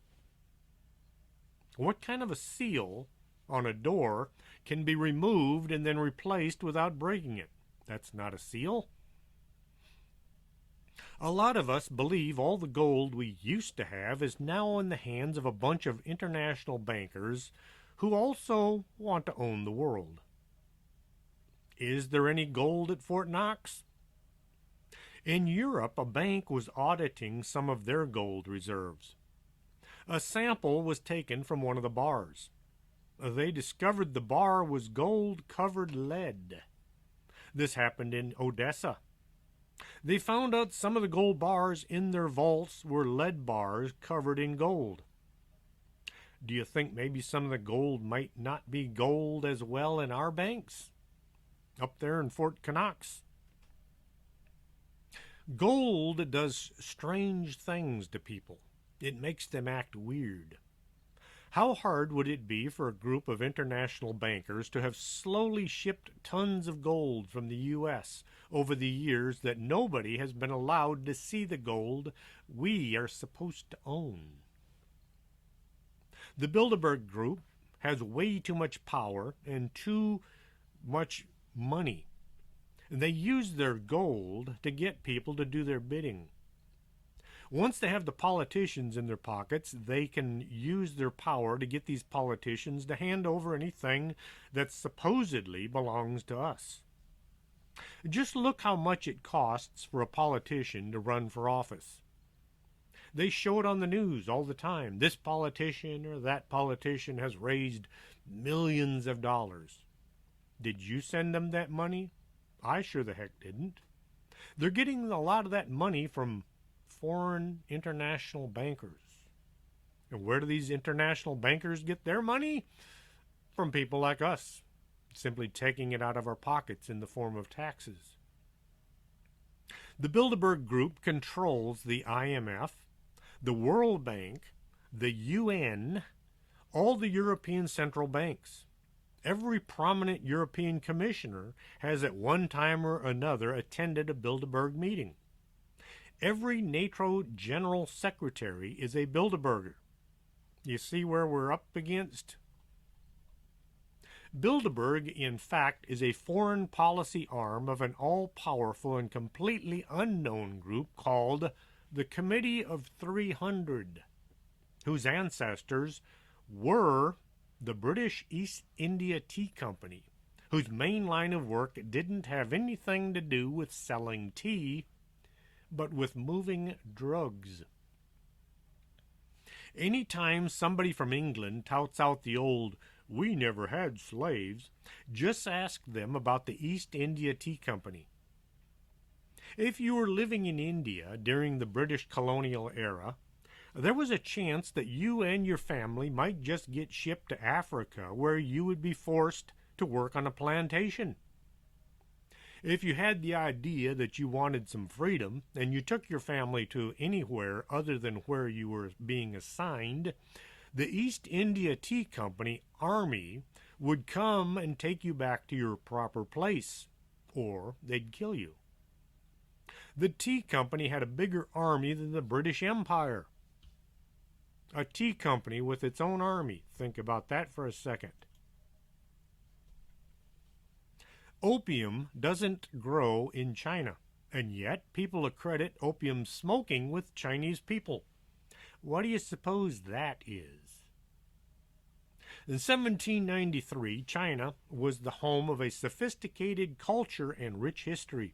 What kind of a seal on a door can be removed and then replaced without breaking it? That's not a seal. A lot of us believe all the gold we used to have is now in the hands of a bunch of international bankers who also want to own the world. Is there any gold at Fort Knox? In Europe, a bank was auditing some of their gold reserves. A sample was taken from one of the bars. They discovered the bar was gold-covered lead. This happened in Odessa. They found out some of the gold bars in their vaults were lead bars covered in gold. Do you think maybe some of the gold might not be gold as well in our banks? Up there in Fort Knox. Gold does strange things to people. It makes them act weird. How hard would it be for a group of international bankers to have slowly shipped tons of gold from the U.S. over the years that nobody has been allowed to see the gold we are supposed to own? The Bilderberg Group has way too much power and too much money. They use their gold to get people to do their bidding. Once they have the politicians in their pockets, they can use their power to get these politicians to hand over anything that supposedly belongs to us. Just look how much it costs for a politician to run for office. They show it on the news all the time. This politician or that politician has raised millions of dollars. Did you send them that money? I sure the heck didn't. They're getting a lot of that money from foreign international bankers. And where do these international bankers get their money? From people like us, simply taking it out of our pockets in the form of taxes. The Bilderberg Group controls the IMF, the World Bank, the UN, all the European central banks. Every prominent European commissioner has at one time or another attended a Bilderberg meeting. Every NATO general secretary is a Bilderberger. You see where we're up against? Bilderberg, in fact, is a foreign policy arm of an all-powerful and completely unknown group called the Committee of 300, whose ancestors were the British East India Tea Company, whose main line of work didn't have anything to do with selling tea, but with moving drugs. Anytime somebody from England touts out the old, "we never had slaves," just ask them about the East India Tea Company. If you were living in India during the British colonial era, there was a chance that you and your family might just get shipped to Africa, where you would be forced to work on a plantation. If you had the idea that you wanted some freedom, and you took your family to anywhere other than where you were being assigned, the East India Tea Company Army would come and take you back to your proper place, or they'd kill you. The tea company had a bigger army than the British Empire. A tea company with its own army. Think about that for a second. Opium doesn't grow in China, and yet people accredit opium smoking with Chinese people. What do you suppose that is? In 1793, China was the home of a sophisticated culture and rich history.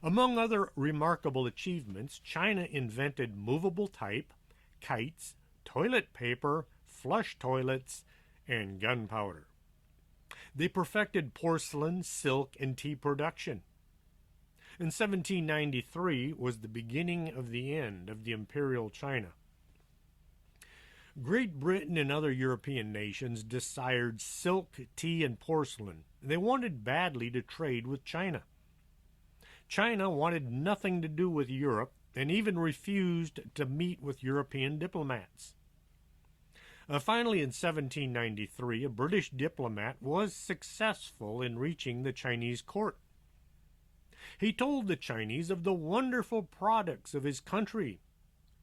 Among other remarkable achievements, China invented movable type, kites, toilet paper, flush toilets, and gunpowder. They perfected porcelain, silk, and tea production. In 1793 was the beginning of the end of the Imperial China. Great Britain and other European nations desired silk, tea, and porcelain. They wanted badly to trade with China. China wanted nothing to do with Europe and even refused to meet with European diplomats. Finally, in 1793, a British diplomat was successful in reaching the Chinese court. He told the Chinese of the wonderful products of his country.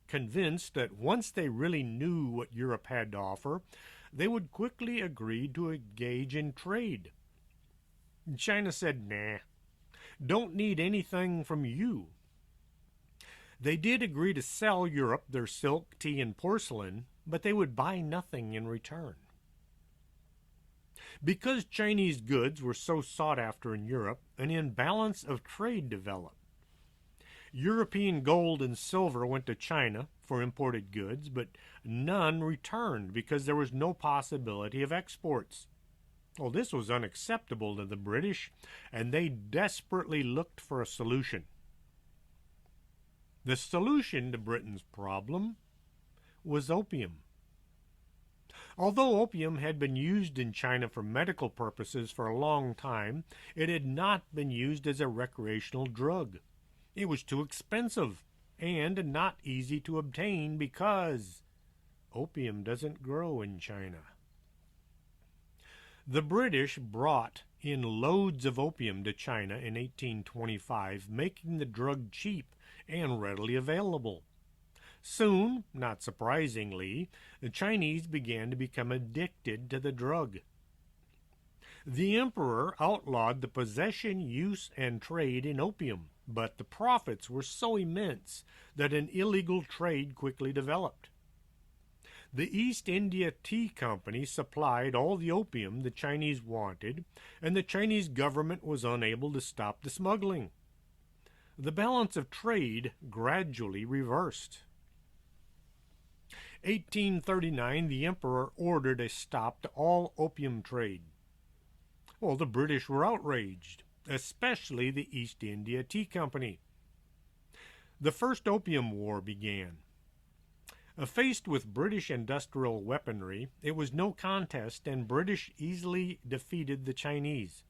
convinced that once they really knew what Europe had to offer, they would quickly agree to engage in trade. China said, nah, don't need anything from you. They did agree to sell Europe their silk, tea, and porcelain, but they would buy nothing in return. Because Chinese goods were so sought after in Europe, an imbalance of trade developed. European gold and silver went to China for imported goods, but none returned because there was no possibility of exports. Well, this was unacceptable to the British, and they desperately looked for a solution. The solution to Britain's problem was opium. Although opium had been used in China for medical purposes for a long time, it had not been used as a recreational drug. It was too expensive and not easy to obtain because opium doesn't grow in China. The British brought in loads of opium to China in 1825, making the drug cheap and readily available. Soon, not surprisingly, the Chinese began to become addicted to the drug. The emperor outlawed the possession, use, and trade in opium, but the profits were so immense that an illegal trade quickly developed. The East India Tea Company supplied all the opium the Chinese wanted, and the Chinese government was unable to stop the smuggling. The balance of trade gradually reversed. 1839, the emperor ordered a stop to all opium trade. Well, the British were outraged, especially the East India Tea Company. The First Opium War began. Faced with British industrial weaponry, it was no contest, and British easily defeated the Chinese.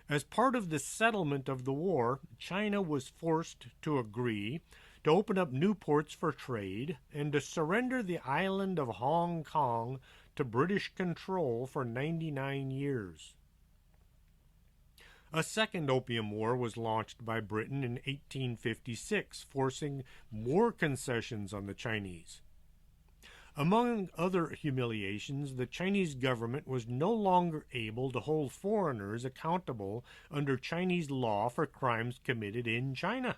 As part of the settlement of the war, China was forced to agree to open up new ports for trade and to surrender the island of Hong Kong to British control for 99 years. A second Opium War was launched by Britain in 1856, forcing more concessions on the Chinese. Among other humiliations, the Chinese government was no longer able to hold foreigners accountable under Chinese law for crimes committed in China.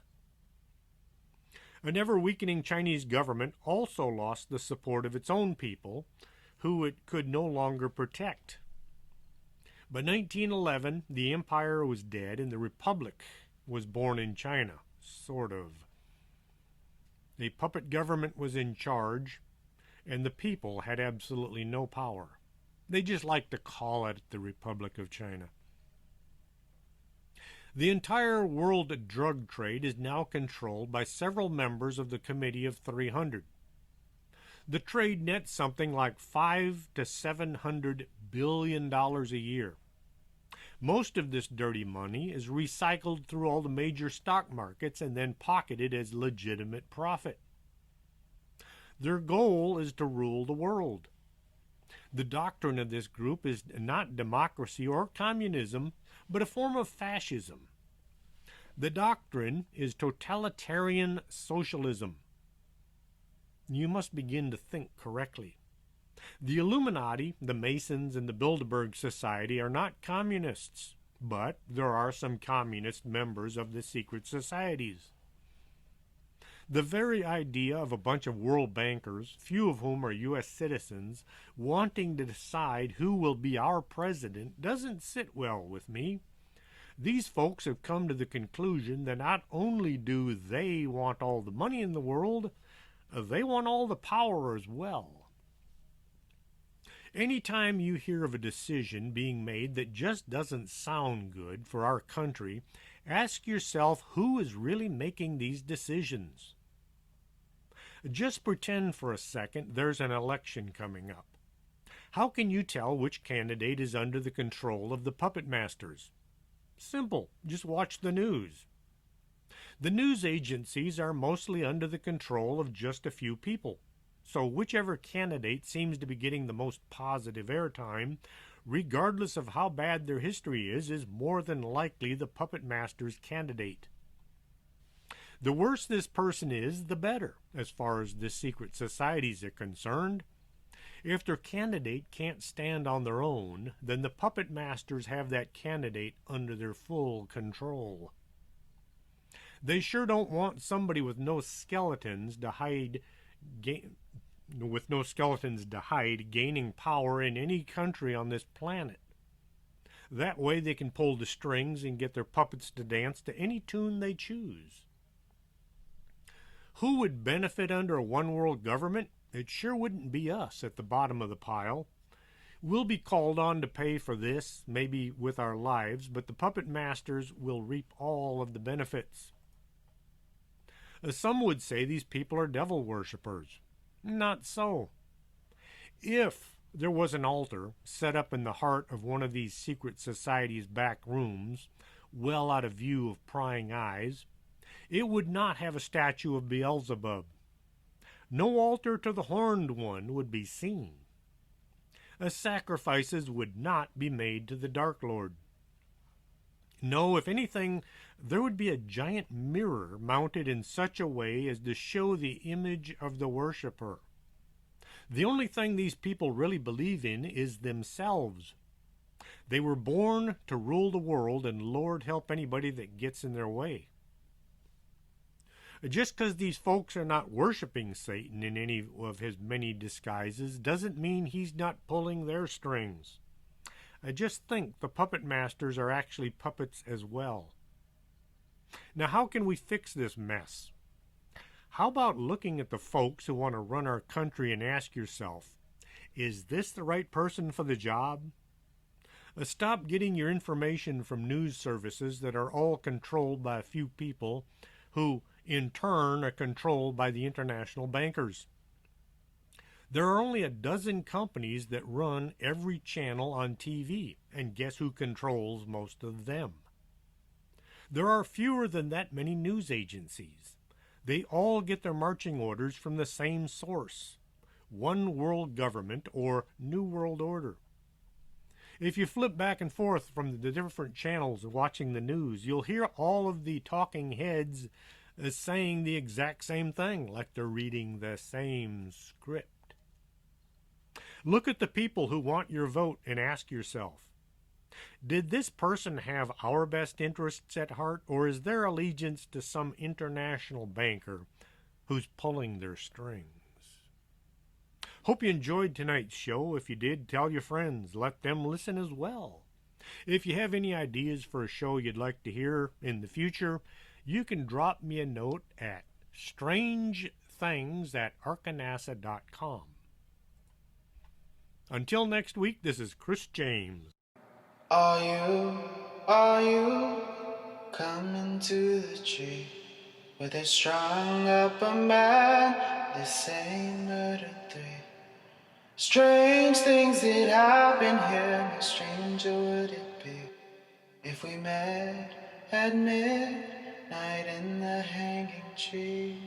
An ever-weakening Chinese government also lost the support of its own people, who it could no longer protect. By 1911, the empire was dead and the republic was born in China, sort of. The puppet government was in charge, and the people had absolutely no power. They just like to call it the Republic of China. The entire world drug trade is now controlled by several members of the Committee of 300. The trade nets something like $500 to $700 billion a year. Most of this dirty money is recycled through all the major stock markets and then pocketed as legitimate profit. Their goal is to rule the world. The doctrine of this group is not democracy or communism, but a form of fascism. The doctrine is totalitarian socialism. You must begin to think correctly. The Illuminati, the Masons, and the Bilderberg Society are not communists, but there are some communist members of the secret societies. The very idea of a bunch of world bankers, few of whom are U.S. citizens, wanting to decide who will be our president doesn't sit well with me. These folks have come to the conclusion that not only do they want all the money in the world, they want all the power as well. Anytime you hear of a decision being made that just doesn't sound good for our country, ask yourself who is really making these decisions. Just pretend for a second there's an election coming up. How can you tell which candidate is under the control of the puppet masters? Simple. Just watch the news. The news agencies are mostly under the control of just a few people. So whichever candidate seems to be getting the most positive airtime, regardless of how bad their history is more than likely the puppet master's candidate. The worse this person is, the better, as far as the secret societies are concerned. If their candidate can't stand on their own, then the puppet masters have that candidate under their full control. They sure don't want somebody with no skeletons to hide gaining power in any country on this planet. That way they can pull the strings and get their puppets to dance to any tune they choose. Who would benefit under a one-world government? It sure wouldn't be us at the bottom of the pile. We'll be called on to pay for this, maybe with our lives, but the puppet masters will reap all of the benefits. Some would say these people are devil worshippers. Not so. If there was an altar set up in the heart of one of these secret societies' back rooms, well out of view of prying eyes, it would not have a statue of Beelzebub. No altar to the Horned One would be seen. Sacrifices would not be made to the Dark Lord. No, if anything, there would be a giant mirror mounted in such a way as to show the image of the worshipper. The only thing these people really believe in is themselves. They were born to rule the world, and Lord help anybody that gets in their way. Just because these folks are not worshiping Satan in any of his many disguises doesn't mean he's not pulling their strings. I just think the puppet masters are actually puppets as well. Now, how can we fix this mess? How about looking at the folks who want to run our country and ask yourself, is this the right person for the job? Stop getting your information from news services that are all controlled by a few people who, in turn, are controlled by the international bankers. There are only a dozen companies that run every channel on TV, and guess who controls most of them? There are fewer than that many news agencies. They all get their marching orders from the same source, one world government or New World Order. If you flip back and forth from the different channels watching the news, you'll hear all of the talking heads saying the exact same thing, like they're reading the same script. Look at the people who want your vote and ask yourself, did this person have our best interests at heart, or is their allegiance to some international banker who's pulling their strings? Hope you enjoyed tonight's show. If you did, tell your friends. Let them listen as well. If you have any ideas for a show you'd like to hear in the future, you can drop me a note at strangethings@arkanasa.com. Until next week, this is Chris James. Are you coming to the tree where they strung up a man? They say murder 3. Strange things that happen here, how stranger would it be if we met at midnight in the hanging tree?